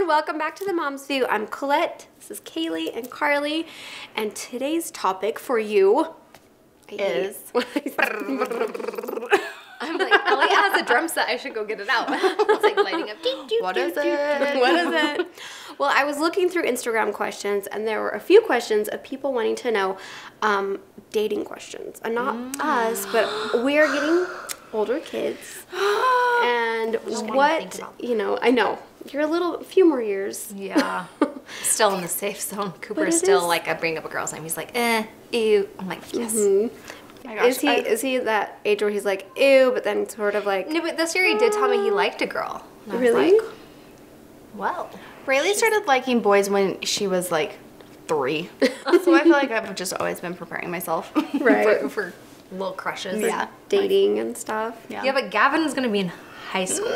welcome back to the Mom's View. I'm Colette, this is Kaylee and Carly, and today's topic for you is... I'm like, Elliot has a drum set, I should go get it out. It's like lighting up. What is it? Well, I was looking through Instagram questions, and there were a few questions of people wanting to know dating questions. And not us, but we're getting older kids. And what, you know, I know. You're a few more years. Yeah. Still in the safe zone. Cooper's still like, I bring up a girl's name. He's like, ew. I'm like, yes. My gosh, is he that age where he's like, ew, but then sort of like... No, but this year he did tell me he liked a girl. And I was really? like, well. Rayleigh started liking boys when she was like 3. So I feel like I've just always been preparing myself. Right. for little crushes. Yeah. Dating and stuff. Yeah, but Gavin's going to be in high school.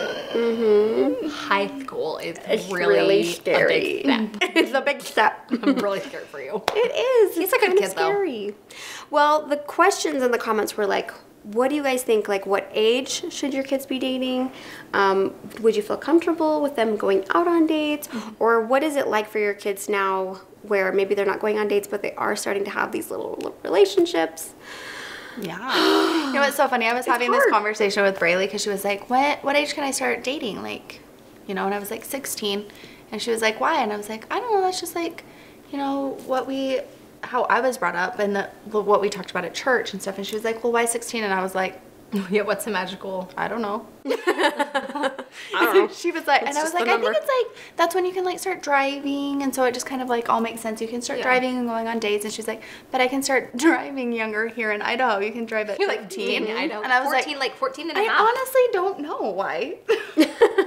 High school is really scary. A big step. It's a big step. I'm really scared for you. It is. He's a good kid, though. Well, the questions in the comments were like, what do you guys think? Like, what age should your kids be dating? Would you feel comfortable with them going out on dates? Or what is it like for your kids now where maybe they're not going on dates, but they are starting to have these little relationships? Yeah. You know what's so funny? I was having this conversation with Rayleigh because she was like, what age can I start dating? Like, you know, and I was like 16. And she was like, why? And I was like, I don't know. That's just like, you know, how I was brought up and what we talked about at church and stuff. And she was like, well, why 16? And I was like, yeah, what's the magical? I don't know. I don't know. She was like, and I was like, I think it's like, that's when you can like start driving. And so it just kind of like all makes sense. You can start driving and going on dates. And she's like, but I can start driving younger here in Idaho. You can drive at 15. I know. And I was 14, like 14 and a half. I honestly don't know why.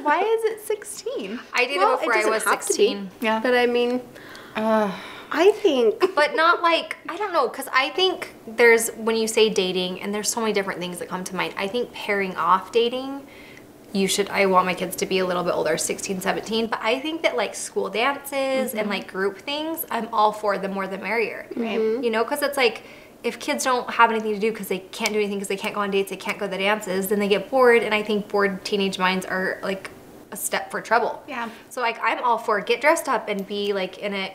Why is it 16? I dated before I was 16. Yeah. But I mean, I think... But not like, I don't know, because I think there's, when you say dating, and there's so many different things that come to mind, I think pairing off dating, I want my kids to be a little bit older, 16, 17, but I think that like school dances and like group things, I'm all for the more the merrier. Right. You know, because it's like, if kids don't have anything to do because they can't do anything because they can't go on dates, they can't go to the dances, then they get bored, and I think bored teenage minds are like a step for trouble. Yeah. So like, I'm all for get dressed up and be like in it.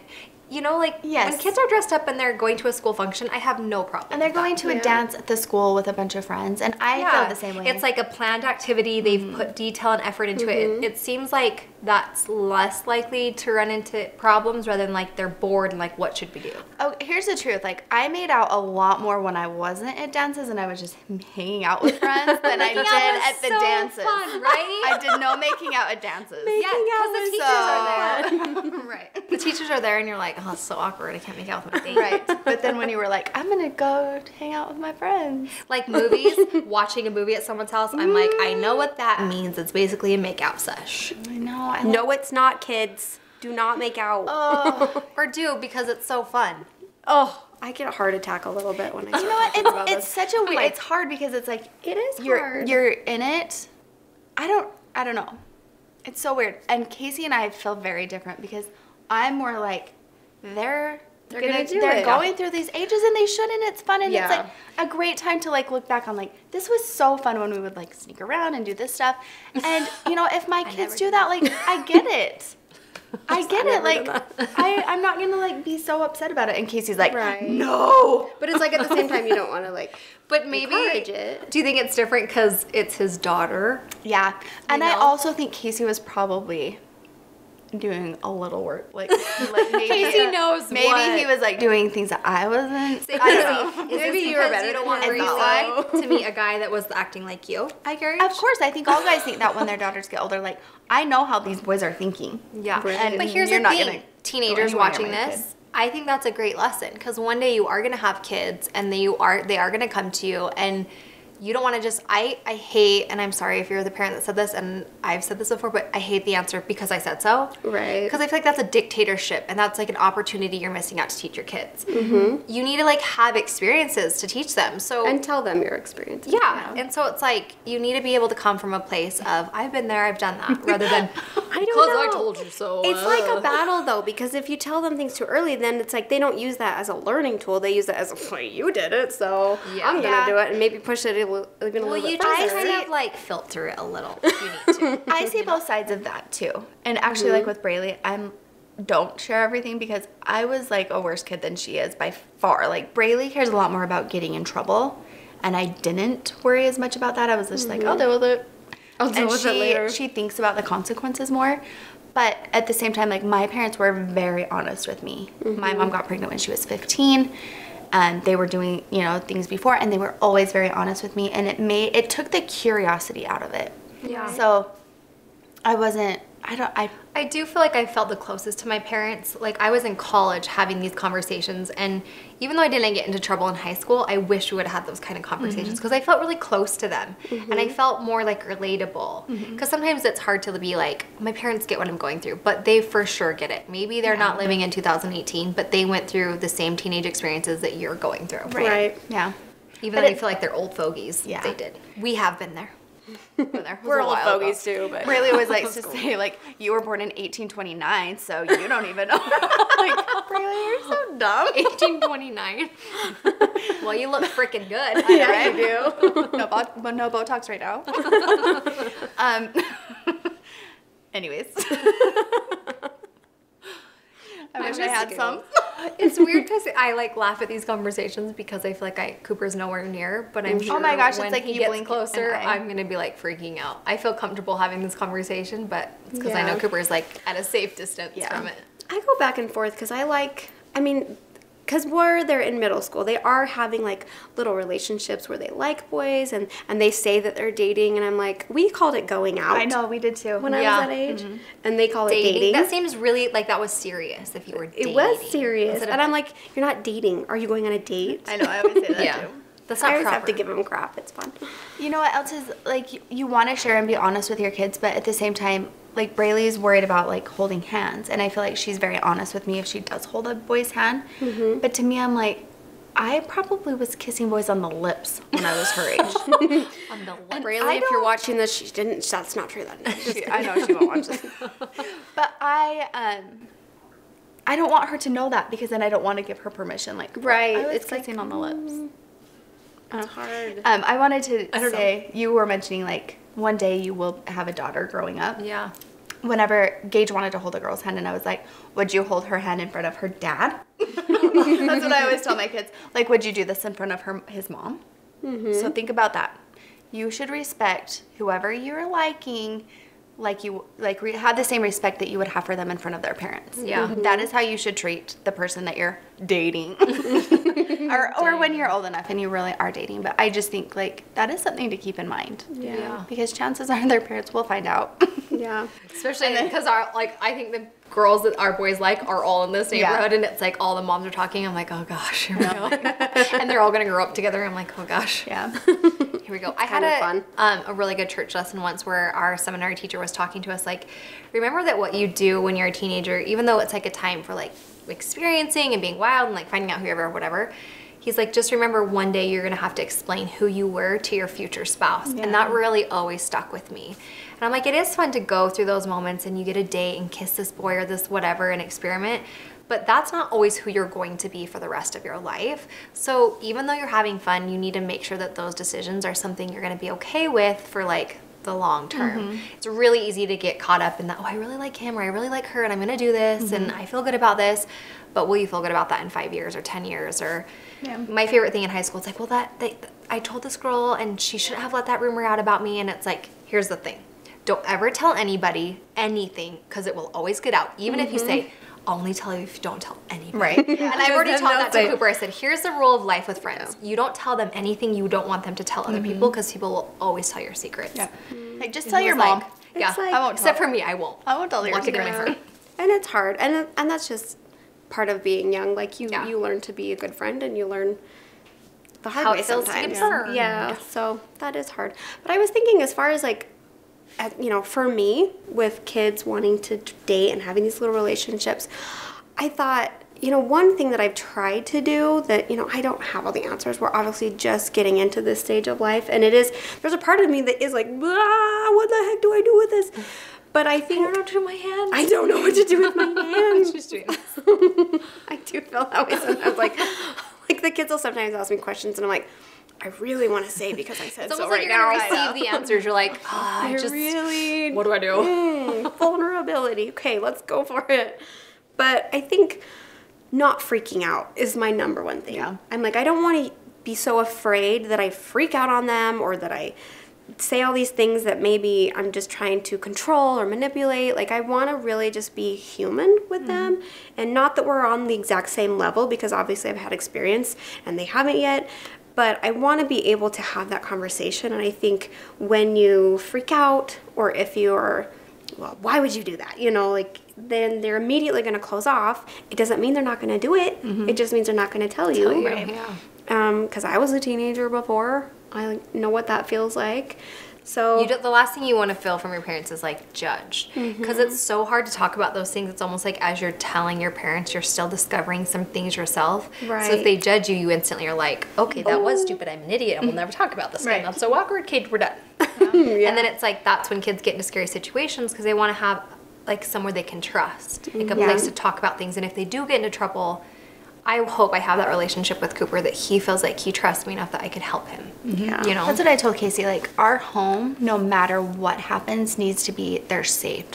You know, like, when kids are dressed up and they're going to a school function, I have no problem. And they're going to a dance at the school with a bunch of friends, and I feel the same way. It's like a planned activity. They've put detail and effort into it. It seems like that's less likely to run into problems rather than like they're bored and like, what should we do? Oh, here's the truth. Like, I made out a lot more when I wasn't at dances and I was just hanging out with friends than I did at the dances. Fun, right? I did no making out at dances. Yeah, because the teachers are there. Right. The teachers are there and you're like, oh, it's so awkward. I can't make out with my date. Right. But then when you were like, I'm going to go hang out with my friends. Like movies, watching a movie at someone's house, I'm like, I know what that means. It's basically a make-out sesh. I know. No, it's not, kids. Do not make out. Or do, because it's so fun. Oh, I get a heart attack a little bit when I start talking about It's this. such a weird, it's hard because it's like, It is hard. You're in it. I don't know. It's so weird. And Casey and I feel very different because I'm more like, they're going through these ages and they shouldn't. It's fun and it's like a great time to like look back on like, this was so fun when we would like sneak around and do this stuff. And you know, if my kids do that, like I get it. I get it. Like I'm not gonna like be so upset about it. And Casey's like, no. But it's like at the same time you don't want to like But maybe, encourage it. Do you think it's different because it's his daughter? Yeah. And I also think Casey was probably doing a little work. Like maybe Casey knows maybe he was like doing things that I wasn't. I don't know. Maybe you were better You don't than want him. Reese to meet a guy that was acting like you at your age? Of course, I think all guys think that when their daughters get older. Like, I know how these boys are thinking. Yeah. And But here's you're the not thing. gonna Teenagers go watching anywhere with this, I think that's a great lesson because one day you are going to have kids and they are going to come to you and you don't want to just, I hate, and I'm sorry if you're the parent that said this, and I've said this before, but I hate the answer because I said so. Right. Because I feel like that's a dictatorship, and that's like an opportunity you're missing out to teach your kids. You need to like have experiences to teach them. So and tell them your experiences. yeah, and so it's like you need to be able to come from a place of I've been there, I've done that, rather than I don't Because know. I told you so. It's like a battle though, because if you tell them things too early, then it's like they don't use that as a learning tool. They use it as well, you did it, so I'm gonna do it, and maybe push it even a little bit you further. just kind of like filter it a little if you need to. I see both sides of that too. And actually, like with Braylee, don't share everything because I was like a worse kid than she is by far. Like Braylee cares a lot more about getting in trouble, and I didn't worry as much about that. I was just like, I'll deal with it. I'll deal with it later. She thinks about the consequences more. But at the same time, like my parents were very honest with me. My mom got pregnant when she was 15. And they were doing, things before, and they were always very honest with me, and it took the curiosity out of it. Yeah. So I do feel like I felt the closest to my parents. Like I was in college having these conversations, and even though I didn't get into trouble in high school, I wish we would have had those kind of conversations because I felt really close to them, and I felt more like relatable. Because sometimes it's hard to be like, my parents get what I'm going through, but they for sure get it. Maybe they're not living in 2018, but they went through the same teenage experiences that you're going through. Right. Yeah. Even though I feel like they're old fogies, Yeah. they did. We have been there. We're old fogies too, but Braylee always likes to say, like, you were born in 1829, so you don't even know. Like, Braylee, you're so dumb. 1829. Well, you look freaking good. Yeah, right? You do. No Botox right now. Anyways. I wish I had some. It's weird because I like laugh at these conversations because I feel like Cooper's nowhere near, but I'm sure Oh my gosh, when it's like he you gets blink closer, an eye. I'm gonna be like freaking out. I feel comfortable having this conversation, but it's because I know Yeah. Cooper's like at a safe distance Yeah. from it. I go back and forth because because where they're in middle school, they are having like little relationships where they like boys and they say that they're dating, and I'm like, we called it going out. I know, we did too. When I was Yeah. that age, and they call it Dating. dating. That seems really like that was serious if you were dating. It was serious, Instead of- and I'm like, you're not dating. Are you going on a date? I know, I always say that yeah. too. That's I not always proper. have to give them crap. It's fun. You know what else is, like, you want to share and be honest with your kids, but at the same time, like, Braylee is worried about, like, holding hands, and I feel like she's very honest with me if she does hold a boy's hand. But to me, I'm like, I probably was kissing boys on the lips when I was her age. on the lip. Really, if you're watching this, she didn't. That's not true. I know she won't watch this. But I don't want her to know that because then I don't want to give her permission. Like, Right, I was it's like, kissing on the lips. It's hard. I wanted to don't say, you were mentioning, like, one day you will have a daughter growing up. Yeah. Whenever Gage wanted to hold a girl's hand, and I was like, would you hold her hand in front of her dad? That's what I always tell my kids. Like, would you do this in front of his mom? So think about that. You should respect whoever you're liking, have the same respect that you would have for them in front of their parents. Yeah. That is how you should treat the person that you're dating. or when you're old enough and you really are dating. But I just think, like, that is something to keep in mind. Yeah. Because chances are their parents will find out. Yeah. Especially because I think the girls that our boys like are all in this neighborhood, and it's like all the moms are talking. I'm like, oh gosh, here we go. And they're all gonna grow up together. I'm like, oh gosh, Yeah. here we go. I had kinda a really good church lesson once where our seminary teacher was talking to us like, remember that what you do when you're a teenager, even though it's like a time for like experiencing and being wild and like finding out who you are or whatever. He's like, just remember one day you're gonna have to explain who you were to your future spouse. Yeah. And that really always stuck with me. And I'm like, it is fun to go through those moments and you get a date and kiss this boy or this whatever and experiment. But that's not always who you're going to be for the rest of your life. So even though you're having fun, you need to make sure that those decisions are something you're gonna be okay with for like the long term. It's really easy to get caught up in that, oh, I really like him or I really like her and I'm gonna do this and I feel good about this. But will you feel good about that in 5 years or 10 years? Or my favorite thing in high school, it's like, well, I told this girl and she shouldn't have let that rumor out about me. And it's like, here's the thing. Don't ever tell anybody anything because it will always get out. Even if you say, I'll only tell you if you don't tell anybody. Right. And I've already Then taught they'll that to say- Cooper. I said, here's the rule of life with friends. You don't tell them anything you don't want them to tell other people because people will always tell your secrets. Yeah. Like, just And tell he your was mom. like, yeah, It's like- I won't except tell. for me, I won't. I won't tell your Lock it in my secret. heart. And it's hard, and that's just part of being young. Like you Yeah. learn to be a good friend, and you learn the hard How way it feels to get sometimes. burned. Yeah, so that is hard. But I was thinking, as far as like, for me, with kids wanting to date and having these little relationships, I thought, one thing that I've tried to do that, I don't have all the answers. We're obviously just getting into this stage of life, and there's a part of me that is like, what the heck do I do with this? But I think... I don't know what to do with my hands. I don't know what to do with my hands. Just doing this. I do feel that way sometimes. Like the kids will sometimes ask me questions, and I'm like, I really want to say because I said It's so almost right like now. you're gonna receive the answers. You're like, I really... What do I do? Vulnerability. Okay, let's go for it. But I think not freaking out is my number one thing. Yeah. I'm like, I don't want to be so afraid that I freak out on them or that I say all these things that maybe I'm just trying to control or manipulate. Like, I want to really just be human with them, and not that we're on the exact same level, because obviously I've had experience and they haven't yet. But I want to be able to have that conversation. And I think when you freak out, or if you're, well, why would you do that? You know, like, then they're immediately going to close off. It doesn't mean they're not going to do it. It just means they're not going to tell you. Right. Yeah. Because I was a teenager before. I know what that feels like. So The last thing you want to feel from your parents is like judged, because it's so hard to talk about those things. It's almost like as you're telling your parents, you're still discovering some things yourself. Right. So if they judge you, you instantly are like, okay, that was stupid. I'm an idiot, and we'll never talk about this again. Right. That's so awkward. Kate, we're done. Yeah. And then it's like that's when kids get into scary situations because they want to have like somewhere they can trust, like a place to talk about things. And if they do get into trouble, I hope I have that relationship with Cooper that he feels like he trusts me enough that I can help him. Yeah. You know? That's what I told Casey. Like, our home, no matter what happens, needs to be their safe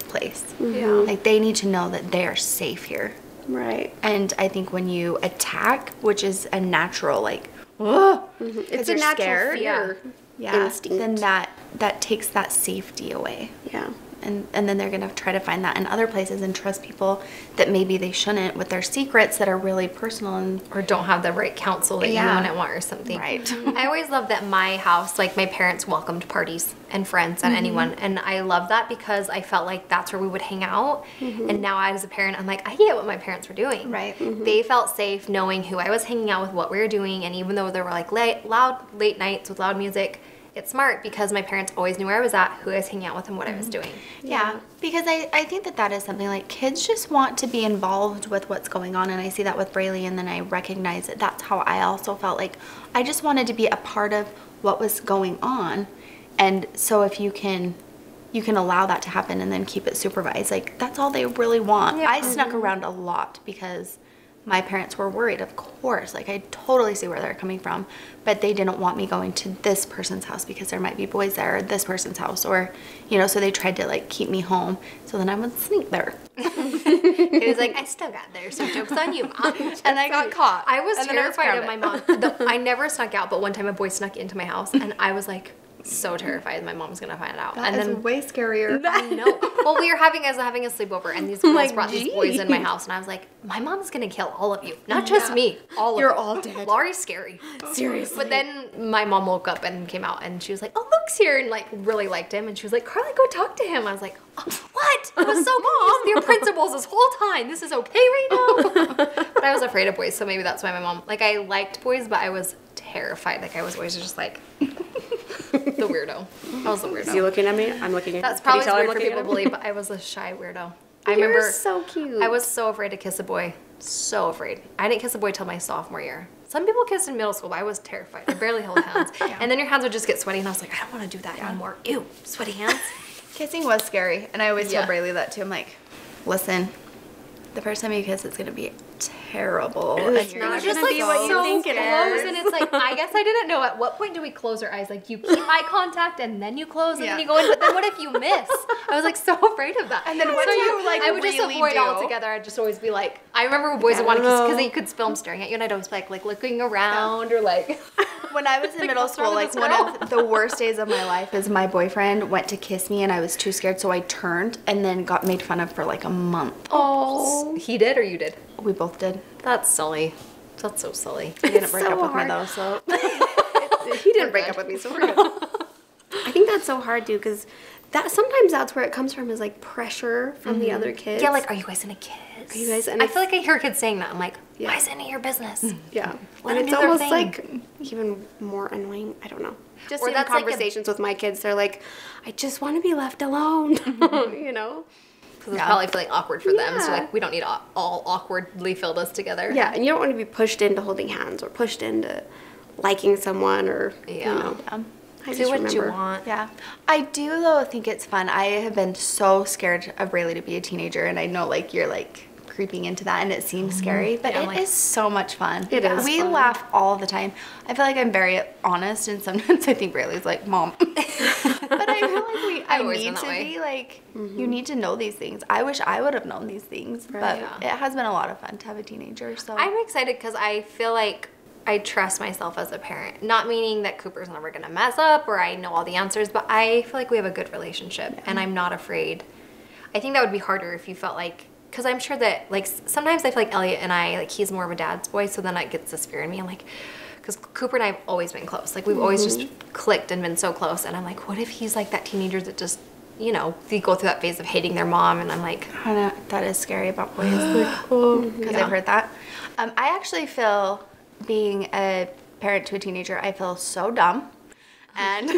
place. Yeah. Like, they need to know that they are safe here. Right. And I think when you attack, which is a natural, like, oh, It's a natural fear instinct. then that takes that safety away. Yeah. And then they're going to try to find that in other places and trust people that maybe they shouldn't with their secrets that are really personal and Or don't have the right counsel that you want or something. Right. I always loved that my house, like my parents welcomed parties and friends and anyone. And I love that because I felt like that's where we would hang out. And now as a parent, I'm like, I get what my parents were doing. Right. They felt safe knowing who I was hanging out with, what we were doing. And even though there were like late nights with loud music, it's smart because my parents always knew where I was at, who I was hanging out with, and what I was doing. Yeah, because I think that is something like kids just want to be involved with what's going on, and I see that with Braylee, and then I recognize that that's how I also felt. Like, I just wanted to be a part of what was going on, and so if you can allow that to happen and then keep it supervised, like, that's all they really want. Yeah. I snuck around a lot because my parents were worried, of course. Like, I totally see where they're coming from. But they didn't want me going to this person's house because there might be boys there, or this person's house, or, you know, so they tried to, like, keep me home. So then I would sneak there. It was like, I still got there, so joke's on you, Mom. And I got caught. I was And then I was terrified of my grounded. mom. I never snuck out, but one time a boy snuck into my house, and I was like, so terrified my mom's gonna find out. That and is then way scarier. I know. Well, we were having a sleepover, and these girls like, brought these boys in my house, and I was like, my mom's gonna kill all of you, not just me, all of you. You're all dead. Laurie's scary. Seriously. But then my mom woke up and came out, and she was like, "Oh, Luke's here," and like really liked him, and she was like, "Carly, go talk to him." I was like, oh, "What?" I was so confused. Your principals this whole time. This is okay right now. But I was afraid of boys, so maybe that's why my mom. Like, I liked boys, but I was terrified. Like, I was always just like the weirdo. I was the weirdo. Is he looking at me? I'm looking at That's Can you probably tell I'm weird for looking people at to him? believe, but I was a shy weirdo. I You're remember so cute. I was so afraid to kiss a boy. So afraid. I didn't kiss a boy till my sophomore year. Some people kissed in middle school, but I was terrified. I barely held hands. And then your hands would just get sweaty, and I was like, I don't want to do that anymore. Ew, sweaty hands. Kissing was scary, and I always Yeah. tell Braylee that too. I'm like, listen, the first time you kiss, it's gonna be terrible. It's and not you're just gonna like be what you so think it close, is. and it's like, I guess I didn't know at what point do we close our eyes. Like, you keep eye contact, and then you close, and Yeah. then you go in, but then what if you miss? I was like so afraid of that. And then what do you, like, I would just really avoid do? altogether. I'd just always be like, I remember when boys would want to kiss because you could film staring at you, and I'd always be like looking around or like. When I was in middle what's wrong school, with like this one girl? of the worst days of my life is my boyfriend went to kiss me and I was too scared, so I turned and then got made fun of for like a month. Oh, he did or you did? We both did. That's silly. That's so silly. He didn't break so up with hard. me though, so He didn't break up with me, so we're good. I think that's so hard, dude, because sometimes that's where it comes from, is like pressure from the other kids. Yeah, like, are you guys gonna kiss? Are you guys? And I feel like I hear kids saying that. I'm like, Yeah. why is it any of your business? yeah, Let and them it's do their almost thing. like even more annoying. I don't know. Just Or in that's like a- conversations with my kids, they're like, I just want to be left alone. You know? Because it's probably feeling awkward for them. So Yeah. like, we don't need all awkwardly filled us together. Yeah, and you don't want to be pushed into holding hands or pushed into liking someone or Yeah. you know. yeah. Do what you want. Yeah. I do, though, think it's fun. I have been so scared of Braylee to be a teenager, and I know, like, you're, like, creeping into that, and it seems scary, but it is so much fun. It is We fun. laugh all the time. I feel like I'm very honest, and sometimes I think Braylee's like, Mom. But I feel like I need to be, like, you need to know these things. I wish I would have known these things, but it has been a lot of fun to have a teenager, so. I'm excited because I feel like I trust myself as a parent. Not meaning that Cooper's never gonna mess up or I know all the answers, but I feel like we have a good relationship and I'm not afraid. I think that would be harder if you felt like, because I'm sure that, like, sometimes I feel like Elliot and I, like, he's more of a dad's boy, so then it gets this fear in me. I'm like, because Cooper and I have always been close. Like, we've always just clicked and been so close. And I'm like, what if he's like that teenager that just, you know, they go through that phase of hating their mom, and I'm like, I know, that is scary about boys. Because I've heard that. I actually feel, being a parent to a teenager, I feel so dumb. And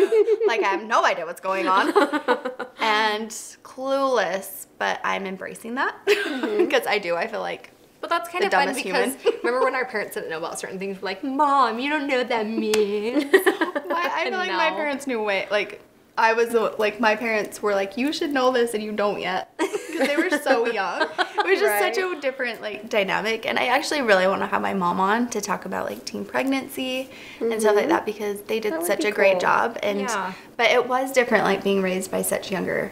like I have no idea what's going on. And clueless, but I'm embracing that. Because I do. I feel like but that's kind of fun because remember when our parents didn't know about certain things, we're like, Mom, you don't know what that means. I feel like my parents knew way, like, I was like, my parents were like, you should know this and you don't yet. Because they were so young. It was just such a different, like, dynamic. And I actually really want to have my mom on to talk about, like, teen pregnancy and stuff like that, because they did such a great job. And but it was different, like, being raised by such younger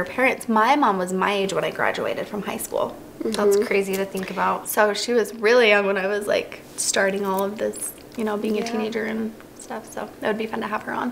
parents. My mom was my age when I graduated from high school. That's crazy to think about. So she was really young when I was, like, starting all of this, you know, being a teenager and stuff. So that would be fun to have her on.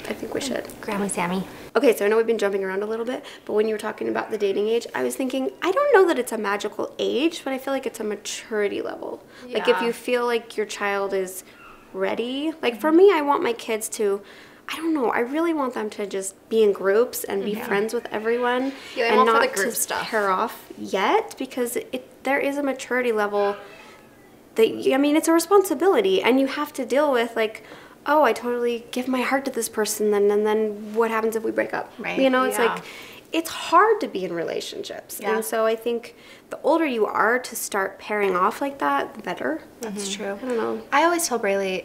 I think we should. Grandma Sammy. Okay, so I know we've been jumping around a little bit, but when you were talking about the dating age, I was thinking, I don't know that it's a magical age, but I feel like it's a maturity level. Like, if you feel like your child is ready, like, for me, I want my kids to, I don't know, I really want them to just be in groups and be friends with everyone and not for the group to stuff. pair off yet, because there is a maturity level that, I mean, it's a responsibility, and you have to deal with, like, oh, I totally give my heart to this person, and then what happens if we break up? Right. You know, it's like, it's hard to be in relationships. And so I think the older you are to start pairing off like that, the better. That's true. I don't know. I always tell Braylee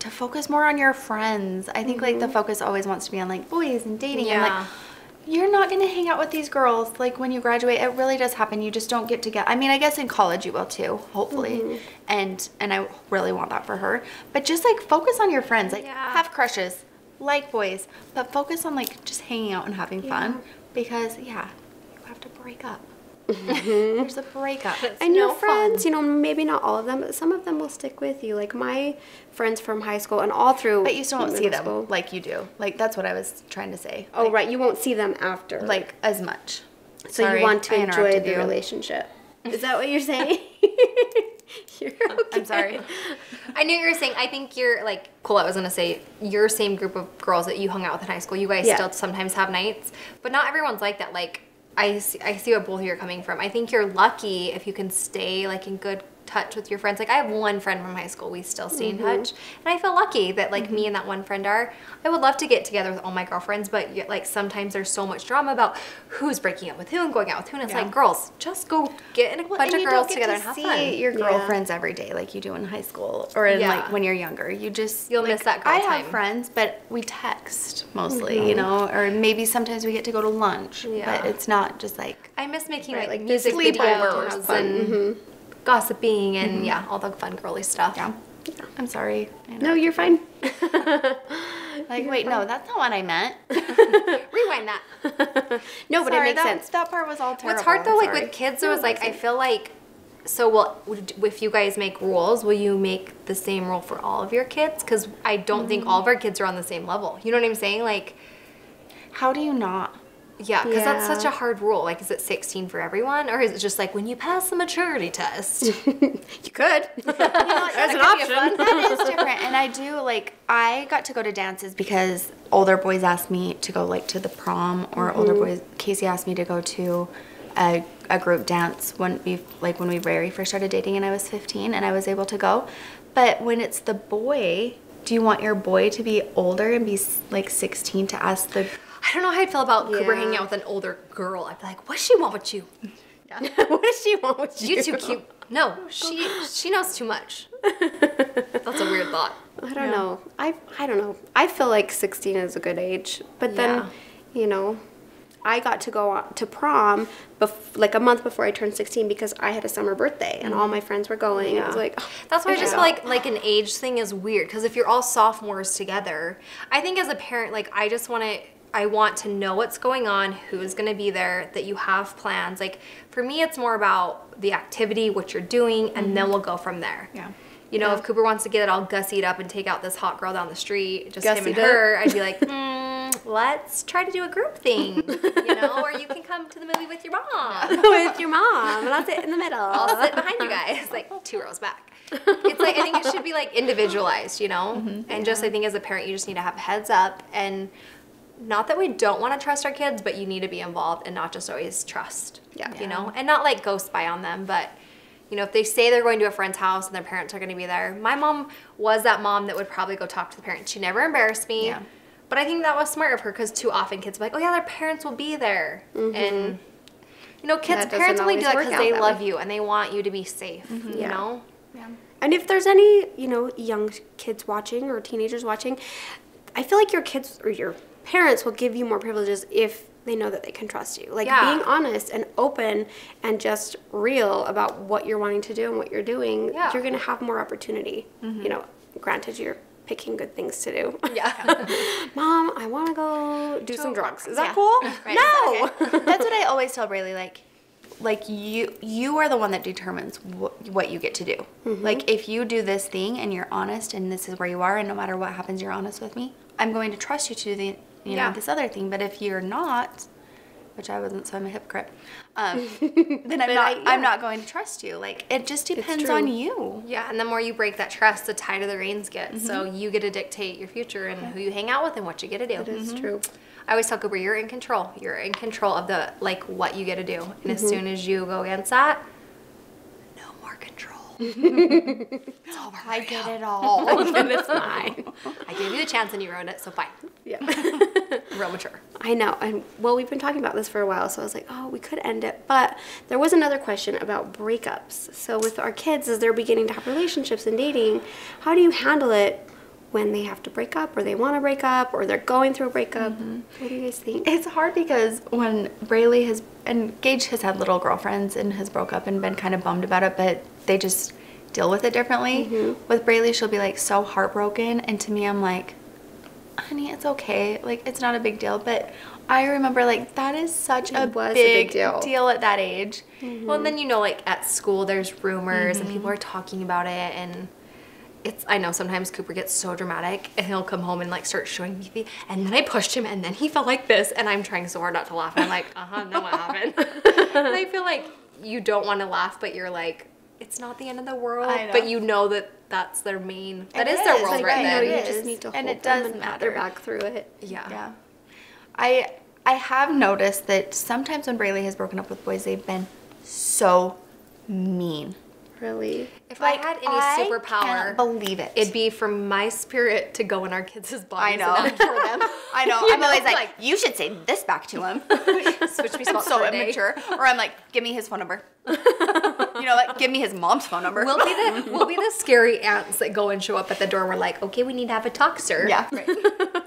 to focus more on your friends. I think, like, the focus always wants to be on, like, boys and dating. And, like, you're not going to hang out with these girls, like, when you graduate. It really does happen. You just don't get to get, I mean, I guess in college you will too, hopefully. And I really want that for her. But just, like, focus on your friends. Like, have crushes, like boys, but focus on, like, just hanging out and having fun. Because, you have to break up. There's a breakup. And your friends, you know, maybe not all of them, but some of them will stick with you. Like, my friends from high school and all through. But you still won't see them like you do. Like, that's what I was trying to say. Oh, like, right. You won't see them after. Like, as much. So you want to enjoy the relationship. Is that what you're saying? You're okay. I'm sorry. I knew what you were saying. I think you're, like, cool. I was going to say, your same group of girls that you hung out with in high school, you guys still sometimes have nights. But not everyone's like that. Like, I see what both of you are coming from. I think you're lucky if you can stay, like, in good touch with your friends. Like, I have one friend from high school. We still stay in touch. And I feel lucky that, like, me and that one friend are. I would love to get together with all my girlfriends, but, like, sometimes there's so much drama about who's breaking up with who and going out with who. And it's like, girls, just go get in a bunch of girls together and have fun. You your girlfriends every day like you do in high school or in, like, when you're younger. You'll miss that girl time. I have friends, but we text mostly, you know, or maybe sometimes we get to go to lunch. But it's not just, like... I miss making, like music videos and gossiping and all the fun girly stuff. I'm sorry. No, you're fine. Like, wait, no, that's not what I meant. Rewind that. No, but it makes sense. That part was all terrible. What's hard though, like with kids, it was like, I feel like, if you guys make rules, will you make the same rule for all of your kids? Because I don't think all of our kids are on the same level. You know what I'm saying? Like, how do you not? Yeah, because that's such a hard rule. Like, is it 16 for everyone? Or is it just like when you pass the maturity test? You could. That's an option. That is different. And I do, like, I got to go to dances because older boys asked me to go, like, to the prom, or older boys, Casey asked me to go to a group dance when we very first started dating and I was 15 and I was able to go. But when it's the boy, do you want your boy to be older and be, like, 16 to ask the... I don't know how I'd feel about Cooper hanging out with an older girl. I'd be like, what does she want with you? Yeah. What does she want with you? You too cute. No, she knows too much. That's a weird thought. I don't know. I don't know. I feel like 16 is a good age, but then, you know, I got to go to prom like a month before I turned 16 because I had a summer birthday and all my friends were going. And I was like, oh, that's why I just feel like an age thing is weird because if you're all sophomores together, I think as a parent, like I want to know what's going on, who's going to be there, that you have plans. Like for me, it's more about the activity, what you're doing, and then we'll go from there. Yeah. You know, if Cooper wants to get it all gussied up and take out this hot girl down the street, just him and her, I'd be like, let's try to do a group thing, you know, or you can come to the movie with your mom. with your mom, and I'll sit in the middle. I'll sit behind you guys, like 2 rows back. It's like, I think it should be like individualized, you know, and just I think as a parent, you just need to have a heads up, and not that we don't want to trust our kids, but you need to be involved and not just always trust, you know, and not like go spy on them, but you know, if they say they're going to a friend's house and their parents are going to be there. My mom was that mom that would probably go talk to the parents. She never embarrassed me. Yeah. But I think that was smart of her because too often kids are like, oh yeah, their parents will be there. And, you know, parents only do that because they love you and they want you to be safe, you know? Yeah. And if there's any, you know, young kids watching or teenagers watching, I feel like your kids or your parents will give you more privileges if they know that they can trust you. Like being honest and open and just real about what you're wanting to do and what you're doing, you're going to have more opportunity. You know, granted you're picking good things to do. Mom, I want to go do some drugs. Is that cool? Right. No. Okay. That's what I always tell Braylee, like you are the one that determines what you get to do. Like if you do this thing and you're honest and this is where you are and no matter what happens you're honest with me, I'm going to trust you to do the you know, this other thing. But if you're not, which I wasn't, so I'm a hypocrite, then I'm not going to trust you. Like, it just depends on you. Yeah, and the more you break that trust, the tighter the reins get. So you get to dictate your future and who you hang out with and what you get to do. That is true. I always tell Cooper, you're in control. You're in control of the, like, what you get to do. And as soon as you go against that, no more control. It's all over. I get it all. It's mine. I gave you the chance and you ruined it, so fine. Yeah. Real mature. I know. And well, we've been talking about this for a while, so I was like, oh, we could end it. But there was another question about breakups. So with our kids, as they're beginning to have relationships and dating, how do you handle it when they have to break up or they want to break up or they're going through a breakup? What do you guys think? It's hard because when Braylee and Gage has had little girlfriends and has broke up and been kind of bummed about it, but they just deal with it differently. With Braylee, she'll be like so heartbroken, and to me, I'm like, honey, it's okay. Like, it's not a big deal. But I remember, like, that is such a big deal at that age. Well, and then, you know, like, at school, there's rumors and people are talking about it, and I know sometimes Cooper gets so dramatic, and he'll come home and, like, start showing me, and then I pushed him, and then he felt like this, and I'm trying so hard not to laugh, and I'm like, no, what happened? And I feel like you don't want to laugh, but you're like, it's not the end of the world, but you know that that's their main, that is their world right then. You just need to hold them and pat their back through it. Yeah. I have noticed that sometimes when Braylee has broken up with boys, they've been so mean. Really? If I had any superpower, I can't believe it. It'd be for my spirit to go in our kids' bodies. I know. And for them. I know. I'm always like, you should say this back to him. Switch me spots so immature. Or I'm like, give me his phone number. You know, like, give me his mom's phone number. We'll be the scary aunts that go and show up at the door. And we're like, okay, we need to have a talk, sir. Yeah. Right.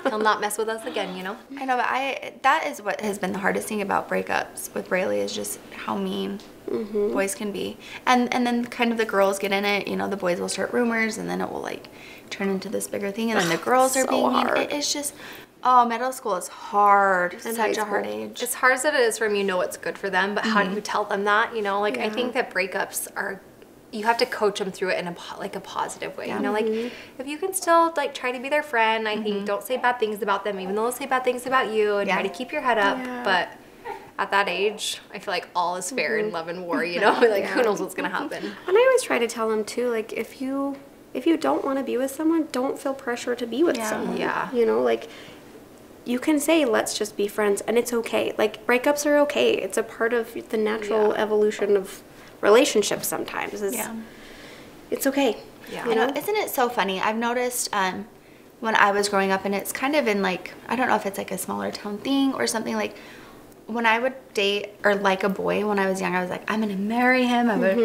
He'll not mess with us again, you know? I know, but that is what has been the hardest thing about breakups with Braylee is just how mean boys can be. And then kind of the girls get in it, you know, the boys will start rumors and then it will like turn into this bigger thing and then the girls are being mean. It's just, middle school is hard. It's such a hard age. As hard as it is for them, you know what's good for them, but how do you tell them that, you know? Like, I think that breakups are, you have to coach them through it in a positive way, you know? Like, if you can still, like, try to be their friend, I think don't say bad things about them, even though they'll say bad things about you, and try to keep your head up, but at that age, I feel like all is fair in love and war, you know? Like, who knows what's going to happen? And I always try to tell them, too, like, if you don't want to be with someone, don't feel pressure to be with someone. Yeah. You know, like, you can say, let's just be friends, and it's okay. Like, breakups are okay. It's a part of the natural evolution of relationships sometimes. It's okay. Yeah. You know, isn't it so funny? I've noticed when I was growing up, and it's kind of in, like, I don't know if it's, like, a smaller town thing or something, like, when I would date or like a boy when I was young, I was like, I'm gonna marry him. I would,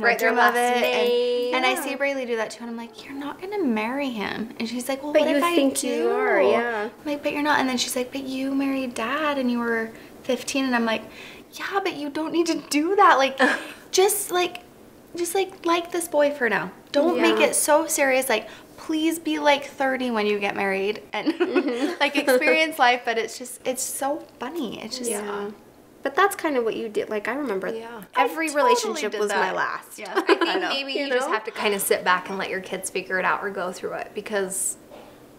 Write their dream of last it. name. And I see Braylee do that too, and I'm like, you're not gonna marry him. And she's like, well, But what you if I think do? you are, yeah. I'm like, but you're not. And then she's like, but you married Dad, and you were 15, and I'm like, yeah, but you don't need to do that. Like, just like this boy for now. Don't make it so serious. Like, please be like 30 when you get married and like experience life. But it's so funny. It's just But that's kind of what you did. Like, I remember every totally relationship did was my that. last. Yeah. I think maybe you just know? have to kind of sit back and let your kids figure it out or go through it, because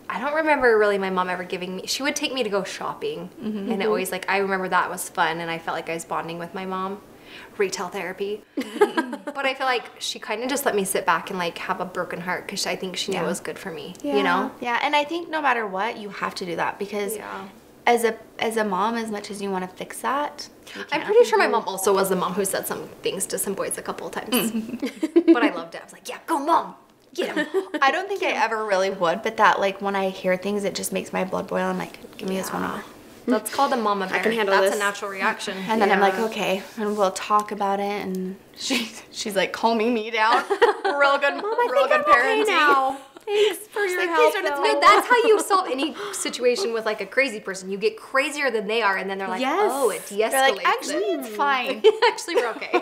I don't remember really my mom ever giving me, she would take me to go shopping, and it always, like, I remember that was fun, and I felt like I was bonding with my mom. Retail therapy. But I feel like she kind of just let me sit back and like have a broken heart, because I think she knew it was good for me, you know? Yeah, and I think no matter what, you have to do that, because as a mom, as much as you want to fix that, I'm pretty sure my mom also was the mom who said some things to some boys a couple of times. But I loved it. I was like, yeah, go mom. Get him. I don't think I ever really would, but that, like, when I hear things, it just makes my blood boil. I'm like, give me this one over. That's called a mama bear. I can handle That's this. a natural reaction. And then I'm like, okay, and we'll talk about it. And she's like calming me down. Real good, real good parenting. now. Thanks for your help. No, that's how you solve any situation with like a crazy person. You get crazier than they are, and then they're like, Yes. oh, it de-escalates. They're like, actually, it's fine. Actually, we're okay.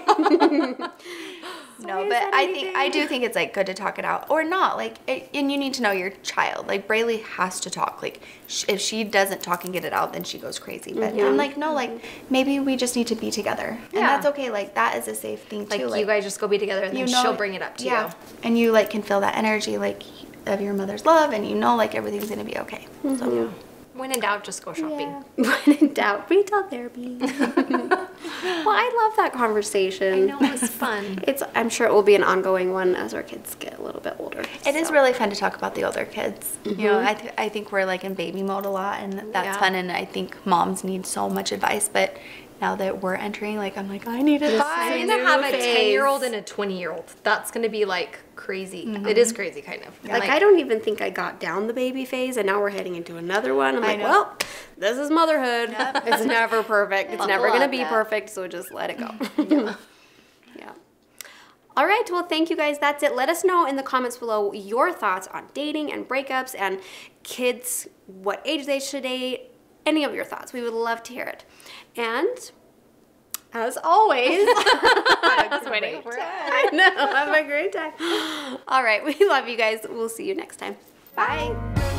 No, but I do think it's like good to talk it out, or not. Like, and you need to know your child. Like, Braylee has to talk. Like, if she doesn't talk and get it out, then she goes crazy. But I'm like, no, like, maybe we just need to be together, and that's okay. Like, that is a safe thing too. Like, you guys just go be together, and then she'll bring it up to you. And you like can feel that energy, like, of your mother's love, and you know, like, everything's gonna be okay. So. When in doubt, just go shopping. When in doubt, retail therapy. Well, I love that conversation. I know, it was fun. I'm sure it will be an ongoing one as our kids get a little bit older. It is really fun to talk about the older kids. You know, I think we're like in baby mode a lot, and that's fun. And I think moms need so much advice, but now that we're entering, like, I'm like, I need advice. I'm gonna have a 10-year-old and a 20-year-old. That's gonna be like crazy. It is crazy, kind of. Like, I don't even think I got down the baby phase, and now we're heading into another one. I'm like, know. well, this is motherhood. It's never perfect. It's never going to be perfect, so just let it go. Yeah. All right, well, thank you guys. That's it. Let us know in the comments below your thoughts on dating and breakups and kids, what age they should date, any of your thoughts. We would love to hear it. And as always, I know, have a great time. All right, we love you guys. We'll see you next time. Bye.